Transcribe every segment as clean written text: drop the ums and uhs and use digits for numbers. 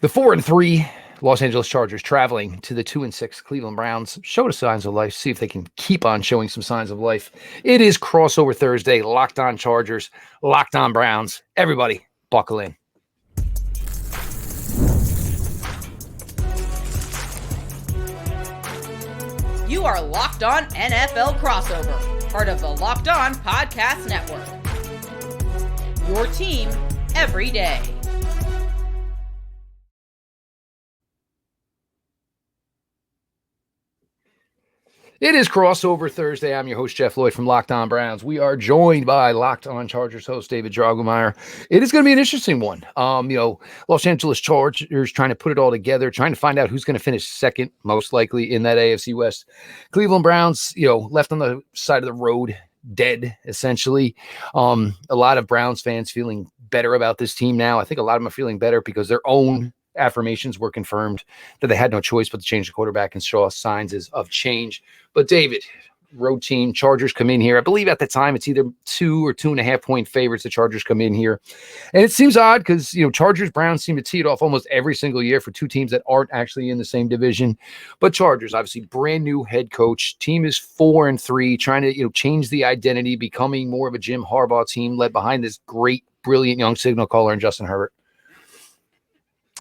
The 4-3 Los Angeles Chargers traveling to the 2-6 Cleveland Browns showed us signs of life. See if they can keep on showing some signs of life. It is crossover Thursday. Locked on Chargers, locked on Browns. Everybody, buckle in. You are Locked On NFL Crossover, part of the Locked On Podcast Network. Your team every day. It is crossover Thursday. I'm your host, Jeff Lloyd from Locked On Browns. We are joined by Locked On Chargers host David Droegemeier. It is going to be an interesting one. Los Angeles Chargers trying to put it all together, trying to find out who's going to finish second, most likely in that AFC West. Cleveland Browns, left on the side of the road, dead essentially. A lot of Browns fans feeling better about this team now. I think a lot of them are feeling better because their own affirmations were confirmed that they had no choice but to change the quarterback and show signs of change. But David, road team, Chargers come in here. I believe at the time it's either 2 or 2.5 point favorites. The Chargers come in here. And it seems odd because, Chargers, Browns seem to tee it off almost every single year for two teams that aren't actually in the same division. But Chargers, obviously brand new head coach. Team is 4-3, trying to, change the identity, becoming more of a Jim Harbaugh team led behind this great, brilliant young signal caller in Justin Herbert.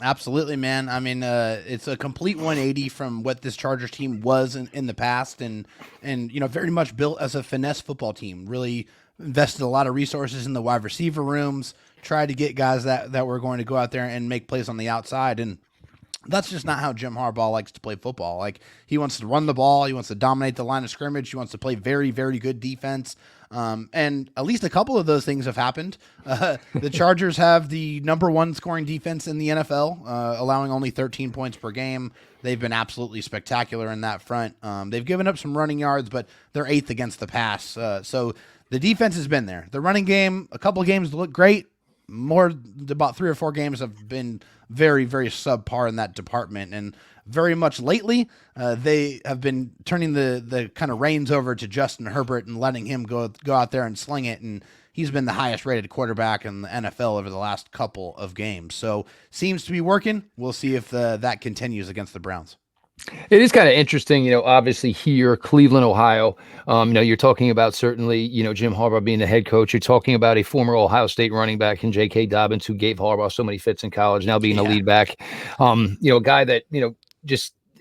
Absolutely, man. I mean, it's a complete 180 from what this Chargers team was in the past, and very much built as a finesse football team. Really invested a lot of resources in the wide receiver rooms, tried to get guys that were going to go out there and make plays on the outside, and that's just not how Jim Harbaugh likes to play football. Like, he wants to run the ball, he wants to dominate the line of scrimmage, he wants to play very, very good defense. And at least a couple of those things have happened. The Chargers have the number one scoring defense in the NFL, allowing only 13 points per game. They've been absolutely spectacular in that front. They've given up some running yards, but they're 8th against the pass. So the defense has been there. The running game, a couple of games look great. About 3 or 4 games have been very, very subpar in that department. And very much lately, they have been turning the kind of reins over to Justin Herbert and letting him go out there and sling it. And he's been the highest rated quarterback in the NFL over the last couple of games. So seems to be working. We'll see if that continues against the Browns. It is kind of interesting, obviously here, Cleveland, Ohio, you're talking about certainly, Jim Harbaugh being the head coach. You're talking about a former Ohio State running back in J.K. Dobbins, who gave Harbaugh so many fits in college, now being the lead back. A guy that,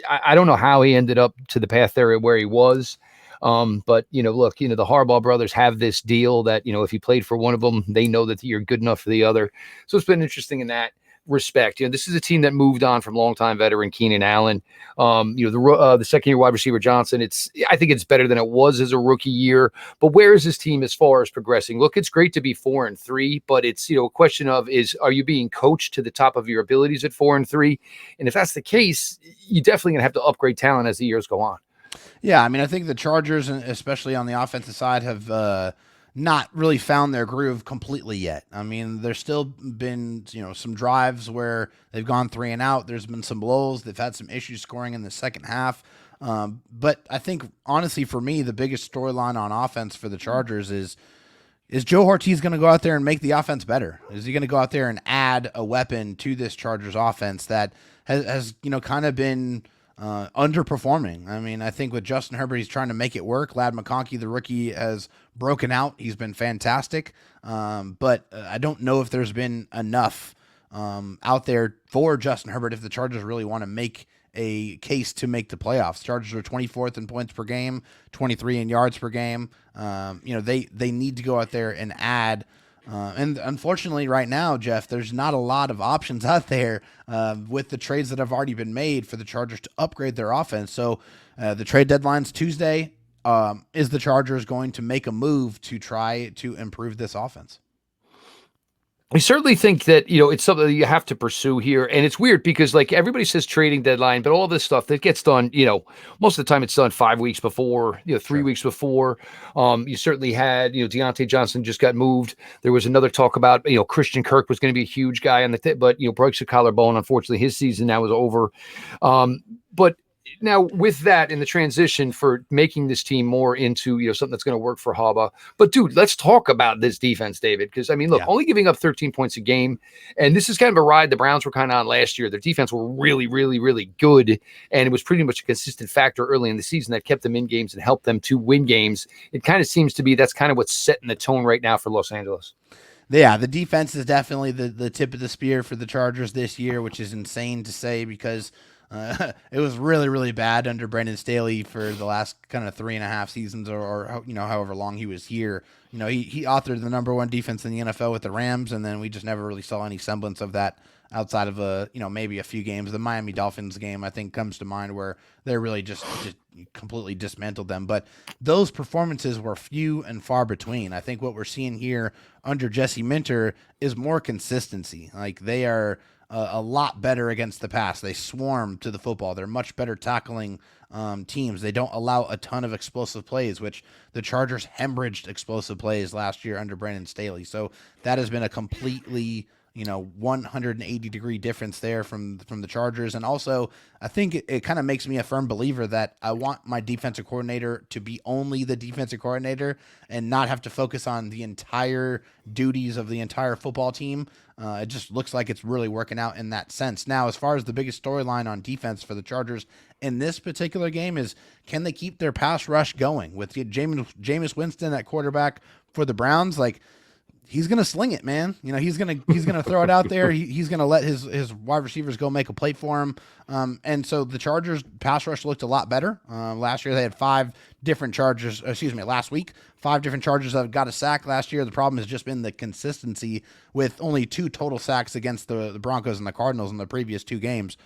I don't know how he ended up to the path there where he was. But, the Harbaugh brothers have this deal that, if you played for one of them, they know that you're good enough for the other. So it's been interesting in that respect. This is a team that moved on from longtime veteran Keenan Allen. The second-year wide receiver Johnson. I think it's better than it was as a rookie year. But where is this team as far as progressing? Look, it's great to be 4-3, but it's a question of are you being coached to the top of your abilities at 4-3? And if that's the case, you're definitely gonna have to upgrade talent as the years go on. Yeah, I mean, I think the Chargers, especially on the offensive side, have not really found their groove completely yet. I mean, there's still been, some drives where they've gone 3 and out. There's been some lulls. They've had some issues scoring in the second half. But I think, honestly, for me, the biggest storyline on offense for the Chargers is Joe Ortiz going to go out there and make the offense better? Is he going to go out there and add a weapon to this Chargers offense that has kind of been underperforming? I mean, I think with Justin Herbert, he's trying to make it work. Ladd McConkey, the rookie, has broken out. He's been fantastic. But I don't know if there's been enough out there for Justin Herbert if the Chargers really want to make a case to make the playoffs. Chargers are 24th in points per game, 23 in yards per game. They need to go out there and add. And unfortunately right now, Jeff, there's not a lot of options out there with the trades that have already been made for the Chargers to upgrade their offense. So the trade deadline's Tuesday. Is the Chargers going to make a move to try to improve this offense? I certainly think that, it's something that you have to pursue here. And it's weird because everybody says trading deadline, but all this stuff that gets done, most of the time it's done 5 weeks before, 3 weeks before. You certainly had, Deontay Johnson just got moved. There was another talk about, Christian Kirk was going to be a huge guy on but, breaks a collarbone. Unfortunately, his season now is over. But Now, with that in the transition for making this team more into, something that's going to work for Harbaugh. But dude, let's talk about this defense, David, because I mean, look, only giving up 13 points a game, and this is kind of a ride the Browns were kind of on last year. Their defense were really, really, really good, and it was pretty much a consistent factor early in the season that kept them in games and helped them to win games. It kind of seems to be that's kind of what's setting the tone right now for Los Angeles. Yeah, the defense is definitely the tip of the spear for the Chargers this year, which is insane to say because it was really, really bad under Brandon Staley for the last kind of 3.5 seasons or however long he was here. He authored the number one defense in the NFL with the Rams, and then we just never really saw any semblance of that outside of maybe a few games. The Miami Dolphins game, I think, comes to mind where they're really just completely dismantled them. But those performances were few and far between. I think what we're seeing here under Jesse Minter is more consistency. Like they are a lot better against the pass. They swarm to the football. They're much better tackling teams. They don't allow a ton of explosive plays, which the Chargers hemorrhaged explosive plays last year under Brandon Staley. So that has been a completely 180-degree difference there from the Chargers. And also, I think it kind of makes me a firm believer that I want my defensive coordinator to be only the defensive coordinator and not have to focus on the entire duties of the entire football team. It just looks like it's really working out in that sense. Now, as far as the biggest storyline on defense for the Chargers in this particular game is, can they keep their pass rush going with Jameis Winston at quarterback for the Browns? Like, he's going to sling it, man. He's going to throw it out there. He's going to let his wide receivers go make a play for him. And so the Chargers pass rush looked a lot better. Last year they had 5 different Chargers, last week, 5 different Chargers that got a sack last year. The problem has just been the consistency with only 2 total sacks against the Broncos and the Cardinals in the previous 2 games.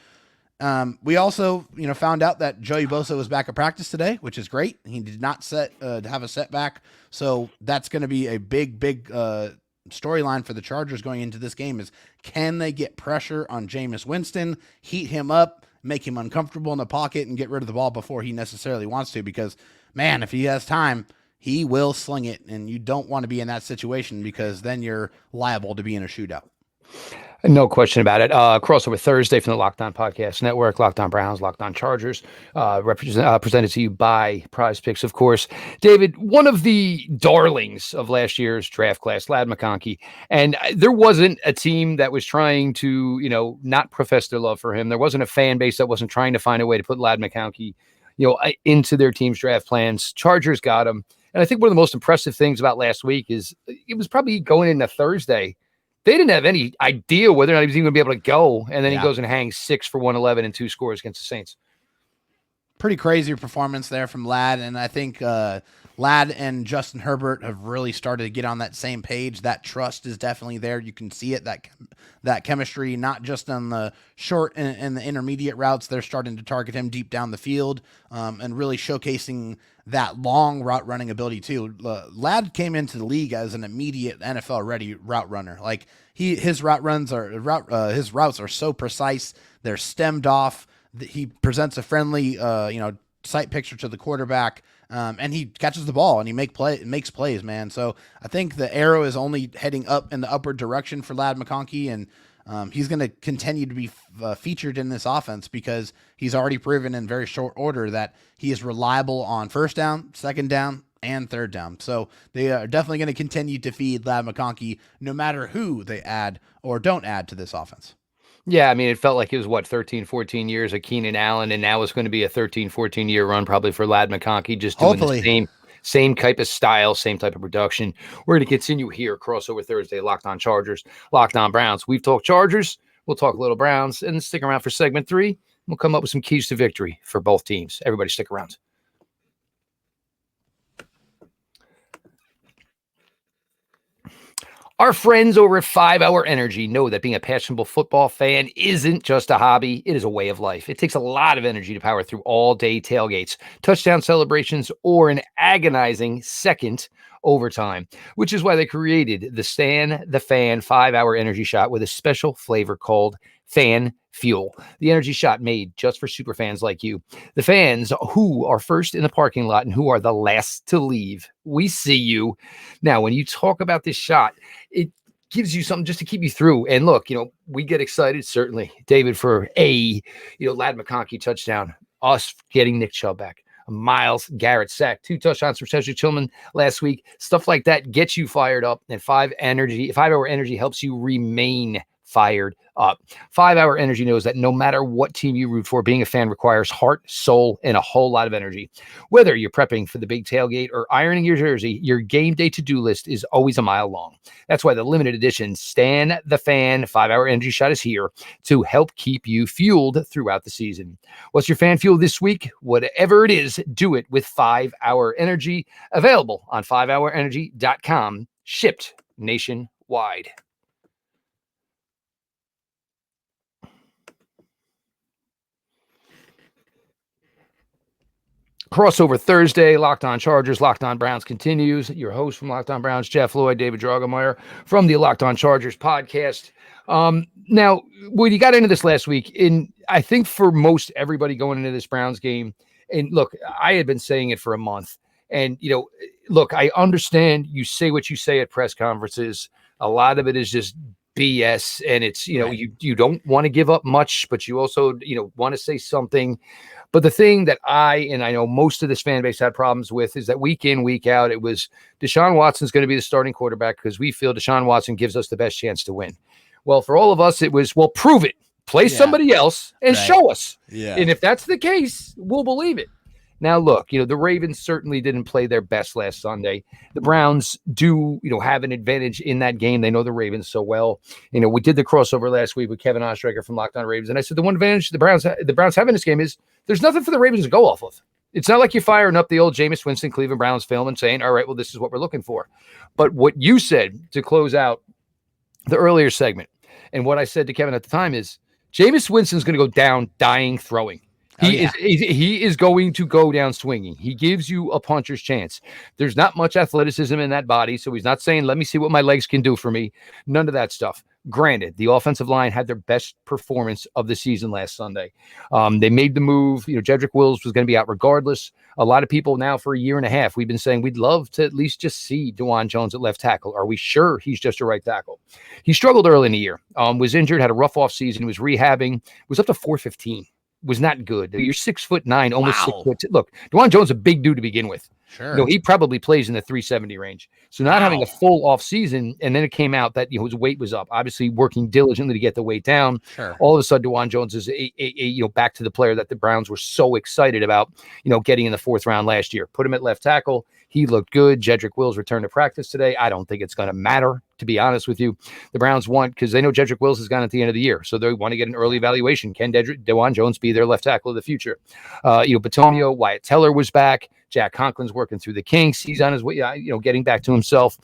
We also, found out that Joey Bosa was back at practice today, which is great. He did not have a setback. So that's going to be a big storyline for the Chargers going into this game is, can they get pressure on Jameis Winston, heat him up, make him uncomfortable in the pocket, and get rid of the ball before he necessarily wants to? Because, man, if he has time, he will sling it, and you don't want to be in that situation because then you're liable to be in a shootout. No question about it. Crossover Thursday from the Locked On Podcast Network, Locked On Browns, Locked On Chargers, presented to you by Prize Picks, of course. David, one of the darlings of last year's draft class, Ladd McConkey, and there wasn't a team that was trying to, not profess their love for him. There wasn't a fan base that wasn't trying to find a way to put Ladd McConkey, into their team's draft plans. Chargers got him. And I think one of the most impressive things about last week is it was probably going into Thursday. They didn't have any idea whether or not he was even going to be able to go. And then he goes and hangs 6 for 111 and 2 scores against the Saints. Pretty crazy performance there from Ladd. And I think Ladd and Justin Herbert have really started to get on that same page. That trust is definitely there. You can see it, that chemistry, not just on the short and the intermediate routes. They're starting to target him deep down the field and really showcasing that long route running ability too. Ladd came into the league as an immediate NFL ready route runner. Like his routes are so precise. They're stemmed off. He presents a friendly, sight picture to the quarterback, and he catches the ball and he makes plays, man. So I think the arrow is only heading up in the upward direction for Ladd McConkey, and he's going to continue to be featured in this offense because he's already proven in very short order that he is reliable on first down, second down, and third down. So they are definitely going to continue to feed Ladd McConkey no matter who they add or don't add to this offense. Yeah, I mean, it felt like it was, 13, 14 years of Keenan Allen, and now it's going to be a 13, 14-year run probably for Ladd McConkey, just doing the same type of style, same type of production. We're going to continue here, Crossover Thursday, Locked On Chargers, Locked On Browns. We've talked Chargers, we'll talk a little Browns, and stick around for segment 3. We'll come up with some keys to victory for both teams. Everybody stick around. Our friends over at 5 Hour Energy know that being a passionate football fan isn't just a hobby, it is a way of life. It takes a lot of energy to power through all-day tailgates, touchdown celebrations, or an agonizing second overtime, which is why they created the Stan the Fan 5 Hour Energy Shot with a special flavor called Fan Fuel, the energy shot made just for super fans like you, the fans who are first in the parking lot and who are the last to leave. We see you. Now, when you talk about this shot, it gives you something just to keep you through. And look, we get excited, certainly, David, for Ladd McConkey touchdown. us getting Nick Chubb back. Myles Garrett sack, 2 touchdowns for Cedric Tillman last week. Stuff like that gets you fired up, and 5-hour energy helps you remain fired up. 5-hour energy knows that no matter what team you root for, being a fan requires heart, soul, and a whole lot of energy. Whether you're prepping for the big tailgate or ironing your jersey, your game day to-do list is always a mile long. That's why the limited edition Stan the Fan 5-hour energy shot is here to help keep you fueled throughout the season. What's your fan fuel this week? Whatever it is, do it with 5-hour energy. Available on 5hourenergy.com, shipped nationwide. Crossover Thursday, Locked On Chargers, Locked On Browns continues. Your host from Locked On Browns, Jeff Lloyd, David Droegemeier from the Locked On Chargers podcast. Now, when you got into this last week, I think for most everybody going into this Browns game, and look, I had been saying it for a month, and look, I understand you say what you say at press conferences. A lot of it is just BS, and it's right. you don't want to give up much, but you also want to say something. But the thing that I know most of this fan base had problems with is that week in, week out, it was Deshaun Watson's going to be the starting quarterback because we feel Deshaun Watson gives us the best chance to win. Well, for all of us, it was, well, prove it. Play somebody else and show us. Yeah. And if that's the case, we'll believe it. Now, look, the Ravens certainly didn't play their best last Sunday. The Browns do, have an advantage in that game. They know the Ravens so well. We did the crossover last week with Kevin Ostreicher from Locked On Ravens, and I said the one advantage the Browns have in this game is there's nothing for the Ravens to go off of. It's not like you're firing up the old Jameis Winston Cleveland Browns film and saying, all right, well, this is what we're looking for. But what you said to close out the earlier segment, and what I said to Kevin at the time is, Jameis Winston's going to go down dying throwing. He is going to go down swinging. He gives you a puncher's chance. There's not much athleticism in that body, so he's not saying, let me see what my legs can do for me. None of that stuff. Granted, the offensive line had their best performance of the season last Sunday. They made the move. Jedrick Wills was going to be out regardless. A lot of people now for a year and a half, we've been saying we'd love to at least just see DeJuan Jones at left tackle. Are we sure he's just a right tackle? He struggled early in the year, was injured, had a rough offseason, was rehabbing, was up to 415. Was not good. You're 6'9", almost 6 foot. Look, DeJuan Jones is a big dude to begin with. Sure. He probably plays in the 370 range. So not having a full off season, and then it came out that his weight was up. Obviously working diligently to get the weight down. Sure. All of a sudden, DeJuan Jones is back to the player that the Browns were so excited about. Getting in the 4th round last year. Put him at left tackle. He looked good. Jedrick Wills returned to practice today. I don't think it's going to matter, to be honest with you. The Browns want, because they know Jedrick Wills is gone at the end of the year, so they want to get an early evaluation. Can DeJuan Jones be their left tackle of the future? Batonio, Wyatt Teller was back. Jack Conklin's working through the kinks. He's on his way, getting back to himself.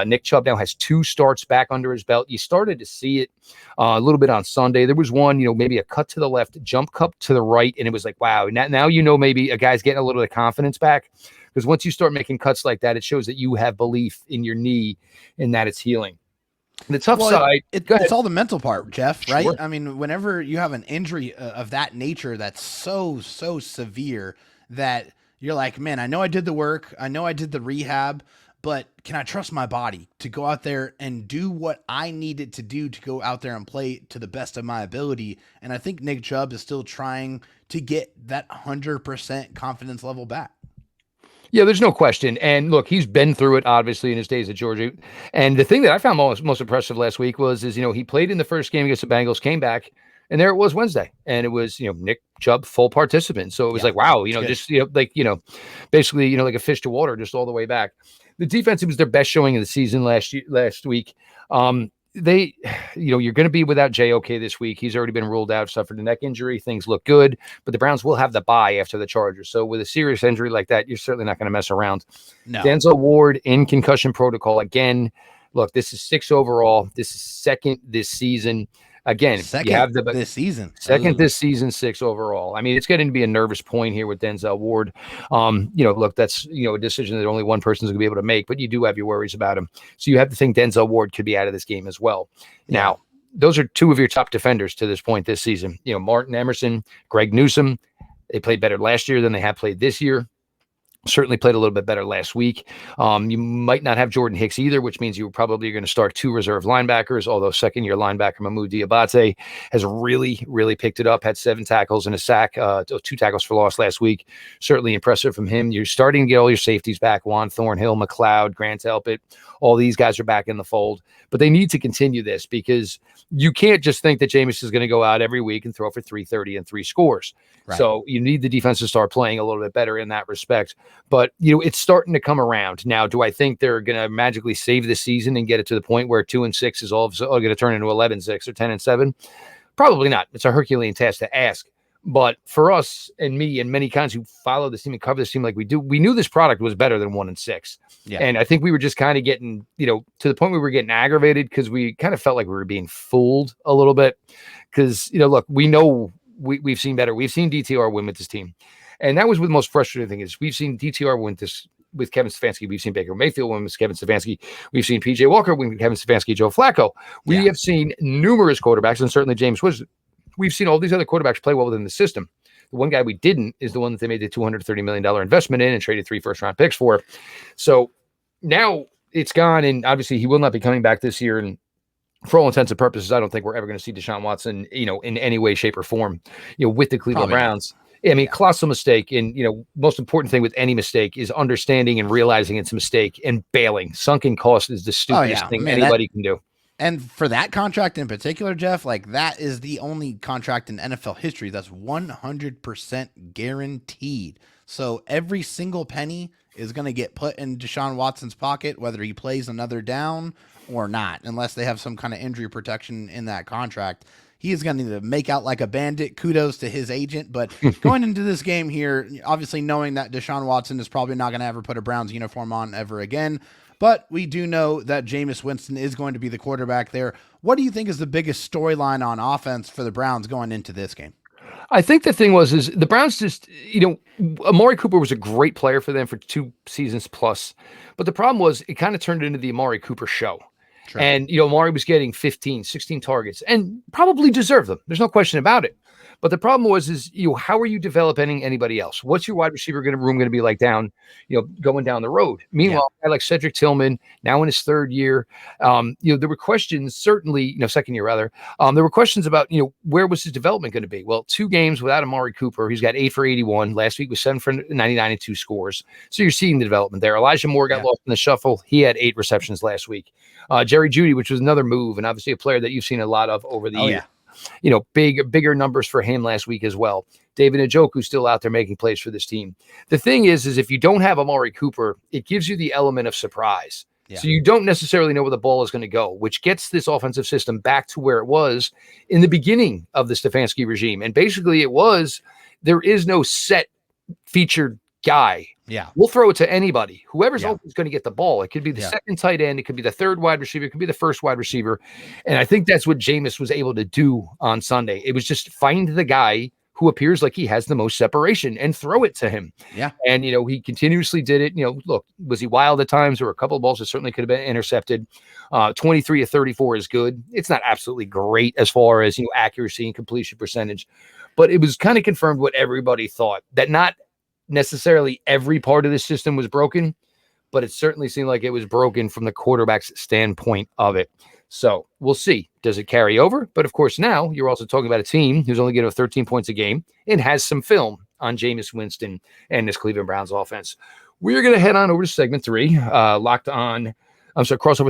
Nick Chubb now has 2 starts back under his belt. You started to see it a little bit on Sunday. There was one, maybe a cut to the left, jump cut to the right, and it was like, wow. Now maybe a guy's getting a little bit of confidence back. Because once you start making cuts like that, it shows that you have belief in your knee and that it's healing. The tough side, it's all the mental part, Jeff, right? Sure. I mean, whenever you have an injury of that nature that's so severe that you're like, man, I know I did the work, I know I did the rehab, but can I trust my body to go out there and do what I needed to do to go out there and play to the best of my ability? And I think Nick Chubb is still trying to get that 100% confidence level back. Yeah, there's no question. And look, he's been through it, obviously, in his days at Georgia. And the thing that I found most impressive last week was he played in the first game against the Bengals, came back, and there it was Wednesday. And it was, Nick Chubb, full participant. So it was like, wow, basically, like a fish to water, just all the way back. The defense, it was their best showing of the season last week. You're going to be without JOK this week. He's already been ruled out, suffered a neck injury. Things look good, but the Browns will have the bye after the Chargers. So with a serious injury like that, you're certainly not going to mess around. No. Denzel Ward in concussion protocol again. Look, this is 6 overall. This is second this season. Again, second you have this season. Second this season, 6 overall. I mean, it's getting to be a nervous point here with Denzel Ward. Look, that's a decision that only one person's going to be able to make, but you do have your worries about him. So you have to think Denzel Ward could be out of this game as well. Yeah. Now, those are 2 of your top defenders to this point this season. Martin Emerson, Greg Newsome. They played better last year than they have played this year. certainly played a little bit better last week. You might not have Jordan Hicks either, which means you probably are going to start 2 reserve linebackers, although second-year linebacker Mahmoud Diabate has really, really picked it up, had 7 tackles and a sack, 2 tackles for loss last week. Certainly impressive from him. You're starting to get all your safeties back, Juan Thornhill, McLeod, Grant Elpit. All these guys are back in the fold, but they need to continue this because you can't just think that Jameis is going to go out every week and throw for 330 and 3 scores. Right. So you need the defense to start playing a little bit better in that respect. But, it's starting to come around. Now, do I think they're going to magically save the season and get it to the point where 2-6 is all going to turn into 11-6 or 10-7? Probably not. It's a Herculean task to ask. But for us and me and many kinds who follow this team and cover this team like we do, we knew this product was better than 1-6. Yeah. And I think we were just kind of getting, to the point where we were getting aggravated because we kind of felt like we were being fooled a little bit. Because, look, we know we've seen better. We've seen DTR win with this team. And that was the most frustrating thing is we've seen DTR win this with Kevin Stefanski. We've seen Baker Mayfield win with Kevin Stefanski. We've seen PJ Walker win with Kevin Stefanski, Joe Flacco. We have seen numerous quarterbacks, and certainly James Winston. We've seen all these other quarterbacks play well within the system. The one guy we didn't is the one that they made the $230 million investment in and traded 3 first-round picks for. So now it's gone, and obviously he will not be coming back this year. And for all intents and purposes, I don't think we're ever going to see Deshaun Watson, in any way, shape, or form, with the Cleveland Browns. I mean, colossal mistake. And, most important thing with any mistake is understanding and realizing it's a mistake and bailing. Sunken cost is the stupidest thing anybody can do. And for that contract in particular, Jeff, that is the only contract in NFL history that's 100% guaranteed. So every single penny is going to get put in Deshaun Watson's pocket, whether he plays another down or not, unless they have some kind of injury protection in that contract. He is going to make out like a bandit. Kudos to his agent. But going into this game here, obviously knowing that Deshaun Watson is probably not going to ever put a Browns uniform on ever again. But we do know that Jameis Winston is going to be the quarterback there. What do you think is the biggest storyline on offense for the Browns going into this game? I think the thing is the Browns just, Amari Cooper was a great player for them for 2 seasons plus. But the problem was it kind of turned into the Amari Cooper show. True. And, Amari was getting 15, 16 targets and probably deserved them. There's no question about it. But the problem was, how are you developing anybody else? What's your wide receiver room going to be like down, going down the road? Meanwhile, a guy like Cedric Tillman, now in his 3rd year, there were questions, certainly, 2nd year rather. There were questions about, where was his development going to be? Well, 2 games without Amari Cooper. He's got 8 for 81. Last week was 7 for 99 and 2 scores. So you're seeing the development there. Elijah Moore got lost in the shuffle. He had 8 receptions last week. Jerry Jeudy, which was another move, and obviously a player that you've seen a lot of over the years. Bigger numbers for him last week as well. David Njoku still out there making plays for this team. The thing is if you don't have Amari Cooper, it gives you the element of surprise. Yeah. So you don't necessarily know where the ball is going to go, which gets this offensive system back to where it was in the beginning of the Stefanski regime. And basically there is no set featured guy. Yeah. We'll throw it to anybody. Whoever's open is going to get the ball. It could be the second tight end. It could be the 3rd wide receiver. It could be the 1st wide receiver. And I think that's what Jameis was able to do on Sunday. It was just find the guy who appears like he has the most separation and throw it to him. Yeah. And, he continuously did it. Look, was he wild at times? There were a couple of balls that certainly could have been intercepted. 23 of 34 is good. It's not absolutely great as far as, accuracy and completion percentage, but it was kind of confirmed what everybody thought, that not necessarily every part of the system was broken, but it certainly seemed like it was broken from the quarterback's standpoint of it. So we'll see. Does it carry over? But of course, now you're also talking about a team who's only getting 13 points a game and has some film on Jameis Winston and this Cleveland Browns offense. We're going to head on over to segment 3, Crossover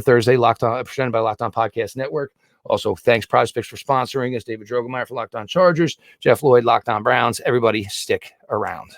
Thursday, presented by Locked On Podcast Network. Also, thanks Prize Picks for sponsoring us. David Droegemeier for Locked On Chargers, Jeff Lloyd, Locked On Browns. Everybody stick around.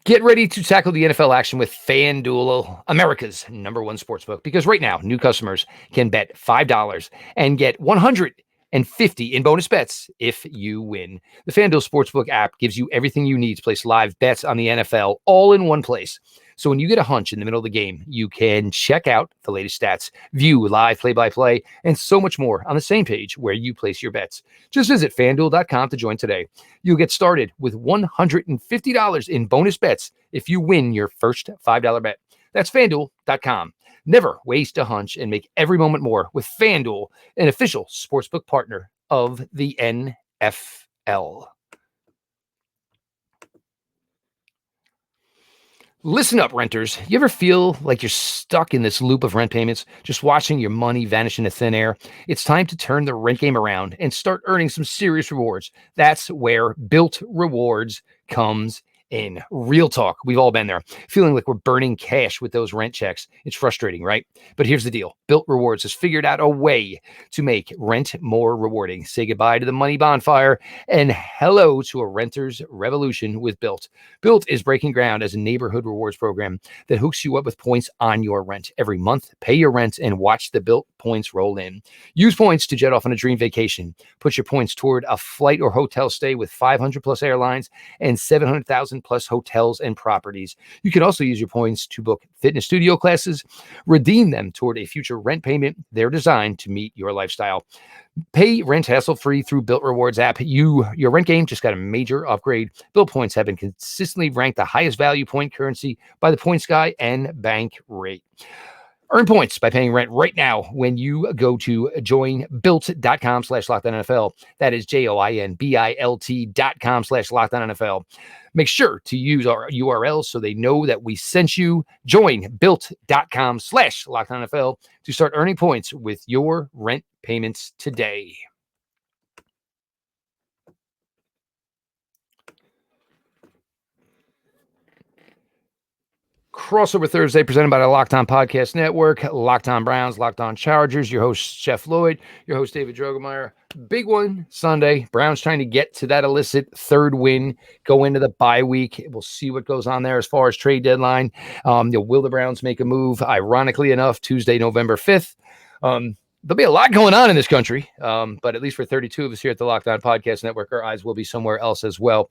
Get ready to tackle the NFL action with FanDuel, America's #1 sportsbook, because right now, new customers can bet $5 and get $150 in bonus bets if you win. The FanDuel Sportsbook app gives you everything you need to place live bets on the NFL all in one place. So when you get a hunch in the middle of the game, you can check out the latest stats, view live play-by-play, and so much more on the same page where you place your bets. Just visit FanDuel.com to join today. You'll get started with $150 in bonus bets if you win your first $5 bet. That's FanDuel.com. Never waste a hunch and make every moment more with FanDuel, an official sportsbook partner of the NFL. Listen up, renters. You ever feel like you're stuck in this loop of rent payments, just watching your money vanish into thin air? It's time to turn the rent game around and start earning some serious rewards. That's where Bilt Rewards comes in. Real talk. We've all been there, feeling like we're burning cash with those rent checks. It's frustrating, right? But here's the deal. Bilt Rewards has figured out a way to make rent more rewarding. Say goodbye to the money bonfire and hello to a renter's revolution with Bilt. Bilt is breaking ground as a neighborhood rewards program that hooks you up with points on your rent. Every month, pay your rent and watch the Bilt points roll in. Use points to jet off on a dream vacation. Put your points toward a flight or hotel stay with 500 plus airlines and 700,000 plus hotels and properties. You can also use your points to book fitness studio classes, redeem them toward a future rent payment. They're designed to meet your lifestyle. Pay rent hassle-free through Bilt Rewards app. Your rent game just got a major upgrade. Bilt points have been consistently ranked the highest value point currency by the Points Guy and Bank Rate. Earn points by paying rent right now when you go to joinbilt.com/LockedOnNFL. That is JOINBILT.com/LockedOnNFL. Make sure to use our URL so they know that we sent you. Join built.com/LockedOnNFL to start earning points with your rent payments today. Crossover Thursday presented by the Locked On Podcast Network. Locked On Browns, Locked On Chargers. Your host, Jeff Lloyd. Your host, David Droegemeier. Big one Sunday. Browns trying to get to that illicit third win, go into the bye week. We'll see what goes on there as far as trade deadline. Will the Browns make a move? Ironically enough, Tuesday, November 5th. There'll be a lot going on in this country, but at least for 32 of us here at the Locked On Podcast Network, our eyes will be somewhere else as well.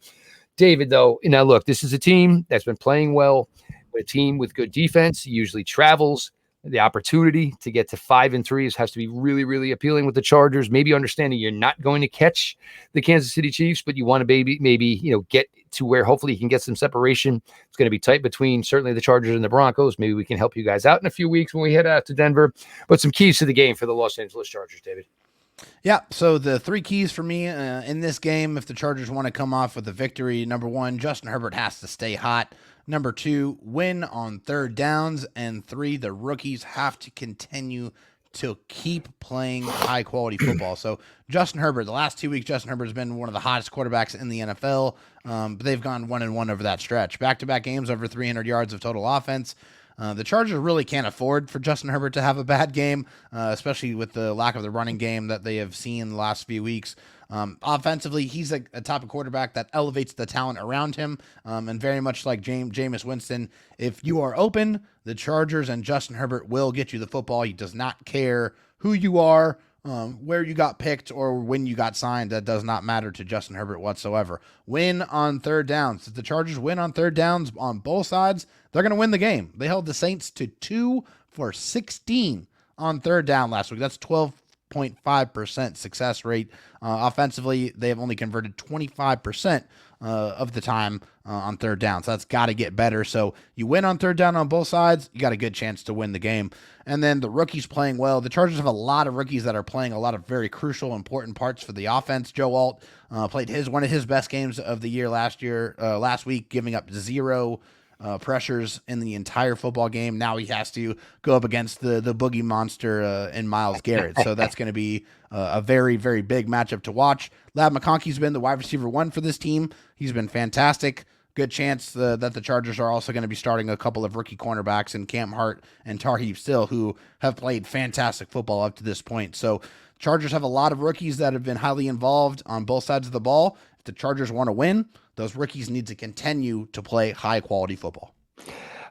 David, though, look, this is a team that's been playing well. A team with good defense usually travels. The opportunity to get to 5-3 has to be really, really appealing with the Chargers. Maybe understanding you're not going to catch the Kansas City Chiefs, but you want to maybe get to where hopefully you can get some separation. It's going to be tight between certainly the Chargers and the Broncos. Maybe we can help you guys out in a few weeks when we head out to Denver. But some keys to the game for the Los Angeles Chargers, David. Yeah, so the three keys for me in this game, if the Chargers want to come off with a victory, number one, Justin Herbert has to stay hot. Number two, win on third downs. And three, the rookies have to continue to keep playing high-quality football. So Justin Herbert, the last 2 weeks, Justin Herbert has been one of the hottest quarterbacks in the NFL, but they've gone 1-1 over that stretch. Back-to-back games, over 300 yards of total offense. The Chargers really can't afford for Justin Herbert to have a bad game, especially with the lack of the running game that they have seen the last few weeks. Offensively, he's a type of quarterback that elevates the talent around him, and very much like Jameis Winston, if you are open, the Chargers and Justin Herbert will get you the football. He does not care who you are, where you got picked, or when you got signed. That does not matter to Justin Herbert whatsoever. Win on third downs. If the Chargers win on third downs on both sides, they're going to win the game. They held the Saints to 2 for 16 on third down last week. That's 12.5% success rate. Offensively, they have only converted 25% of the time on third down. So that's got to get better. So you win on third down on both sides, you got a good chance to win the game. And then the rookies playing well. The Chargers have a lot of rookies that are playing a lot of very crucial, important parts for the offense. Joe Alt played one of his best games of the year last week, giving up 0 pressures in the entire football game. Now he has to go up against the boogie monster in Myles Garrett. So that's going to be a very, very big matchup to watch. Ladd McConkey's been the wide receiver 1 for this team. He's been fantastic. Good chance that the Chargers are also going to be starting a couple of rookie cornerbacks in Cam Hart and Tarheeb Still, who have played fantastic football up to this point. So Chargers have a lot of rookies that have been highly involved on both sides of the ball. If the Chargers want to win, those rookies need to continue to play high-quality football.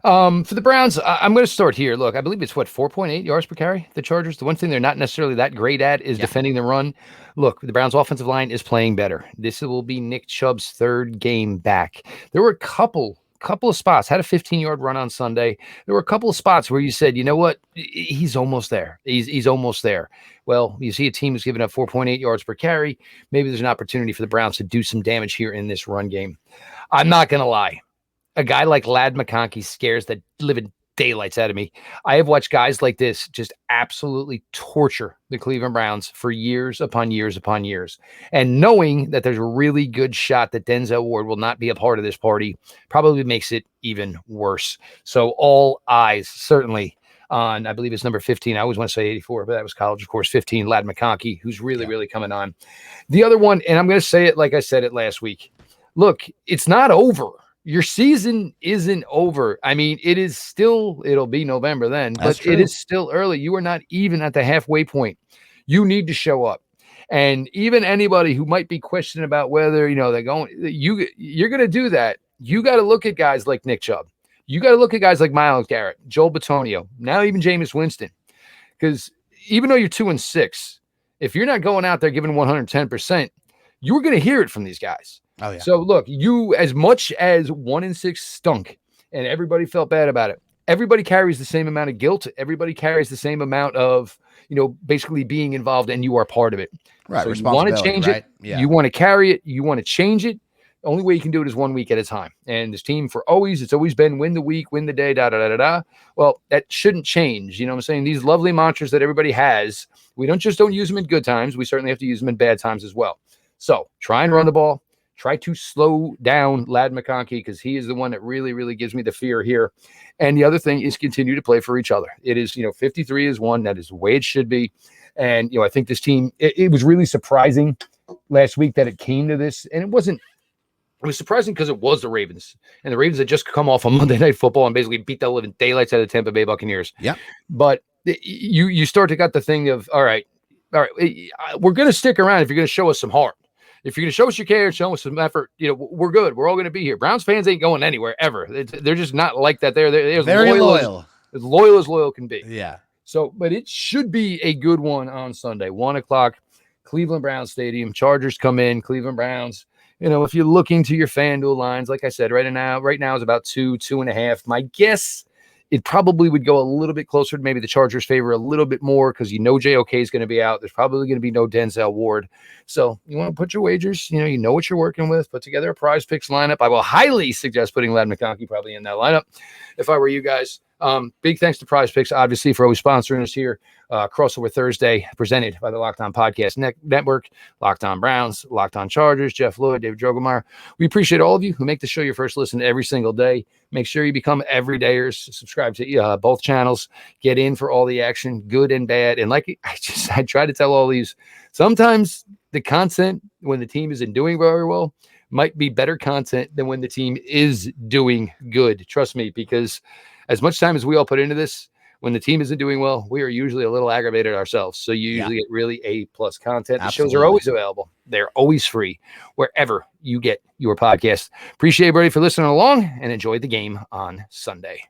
For the Browns, I'm going to start here. Look, I believe it's 4.8 yards per carry. The Chargers, the one thing they're not necessarily that great at is defending the run. Look, the Browns offensive line is playing better. This will be Nick Chubb's third game back. There were a couple of spots, had a 15-yard run on Sunday. There were a couple of spots where you said, you know what, he's almost there. He's almost there. Well, you see a team who's giving up 4.8 yards per carry. Maybe there's an opportunity for the Browns to do some damage here in this run game. I'm not going to lie. A guy like Ladd McConkey scares the living daylights out of me. I have watched guys like this just absolutely torture the Cleveland Browns for years upon years upon years. And knowing that there's a really good shot that Denzel Ward will not be a part of this party probably makes it even worse. So all eyes certainly on, I believe it's number 15. I always want to say 84, but that was college, of course, 15, Ladd McConkey, who's really coming on. The other one, and I'm going to say it like I said it last week. Look, it's not over. Your season isn't over. I mean, it is still, it'll be November then, but it is still early. You are not even at the halfway point. You need to show up. And even anybody who might be questioning about whether, they're going, you're going to do that. You got to look at guys like Nick Chubb. You got to look at guys like Myles Garrett, Joel Bitonio, now even Jameis Winston. Because even though you're 2-6, if you're not going out there giving 110%, you're going to hear it from these guys. Oh, yeah. So look, you, as much as 1-6 stunk and everybody felt bad about it, everybody carries the same amount of guilt. Everybody carries the same amount of, basically being involved, and you are part of it. Right. So you want to change it. Yeah. You want to carry it. You want to change it. The only way you can do it is 1 week at a time. And this team it's always been win the week, win the day, Well, that shouldn't change. You know what I'm saying? These lovely mantras that everybody has, we don't use them in good times. We certainly have to use them in bad times as well. So try and run the ball. Try to slow down Ladd McConkey, because he is the one that really gives me the fear here. And the other thing is continue to play for each other. It is, 53 is one. That is the way it should be. And, I think this team, it was really surprising last week that it came to this. And it was surprising because it was the Ravens. And the Ravens had just come off a Monday Night Football and basically beat the living daylights out of the Tampa Bay Buccaneers. Yeah. But you start to got the thing of, all right, we're going to stick around if you're going to show us some heart. If you're going to show us you care, show us some effort, we're good. We're all going to be here. Browns fans ain't going anywhere ever. They're just not like that. They're very loyal. As loyal can be. Yeah. So, but it should be a good one on Sunday, 1:00, Cleveland Browns Stadium. Chargers come in, Cleveland Browns. If you're looking to your FanDuel lines, like I said, right now is about 2.5. My guess, it probably would go a little bit closer to maybe the Chargers favor a little bit more, because JOK is going to be out. There's probably going to be no Denzel Ward. So you want to put your wagers, you know what you're working with. Put together a Prize Picks lineup. I will highly suggest putting Ladd McConkey probably in that lineup if I were you guys. Big thanks to Prize Picks, obviously, for always sponsoring us here. Crossover Thursday, presented by the Locked On Podcast Network, Locked On Browns, Locked On Chargers, Jeff Lloyd, David Droegemeier. We appreciate all of you who make the show your first listen every single day. Make sure you become everydayers. Subscribe to both channels. Get in for all the action, good and bad. And like I try to tell all these, sometimes the content when the team isn't doing very well might be better content than when the team is doing good. Trust me, because as much time as we all put into this, when the team isn't doing well, we are usually a little aggravated ourselves. So you usually get really A+ content. The shows are always available. They're always free wherever you get your podcast. Appreciate everybody for listening along, and enjoy the game on Sunday.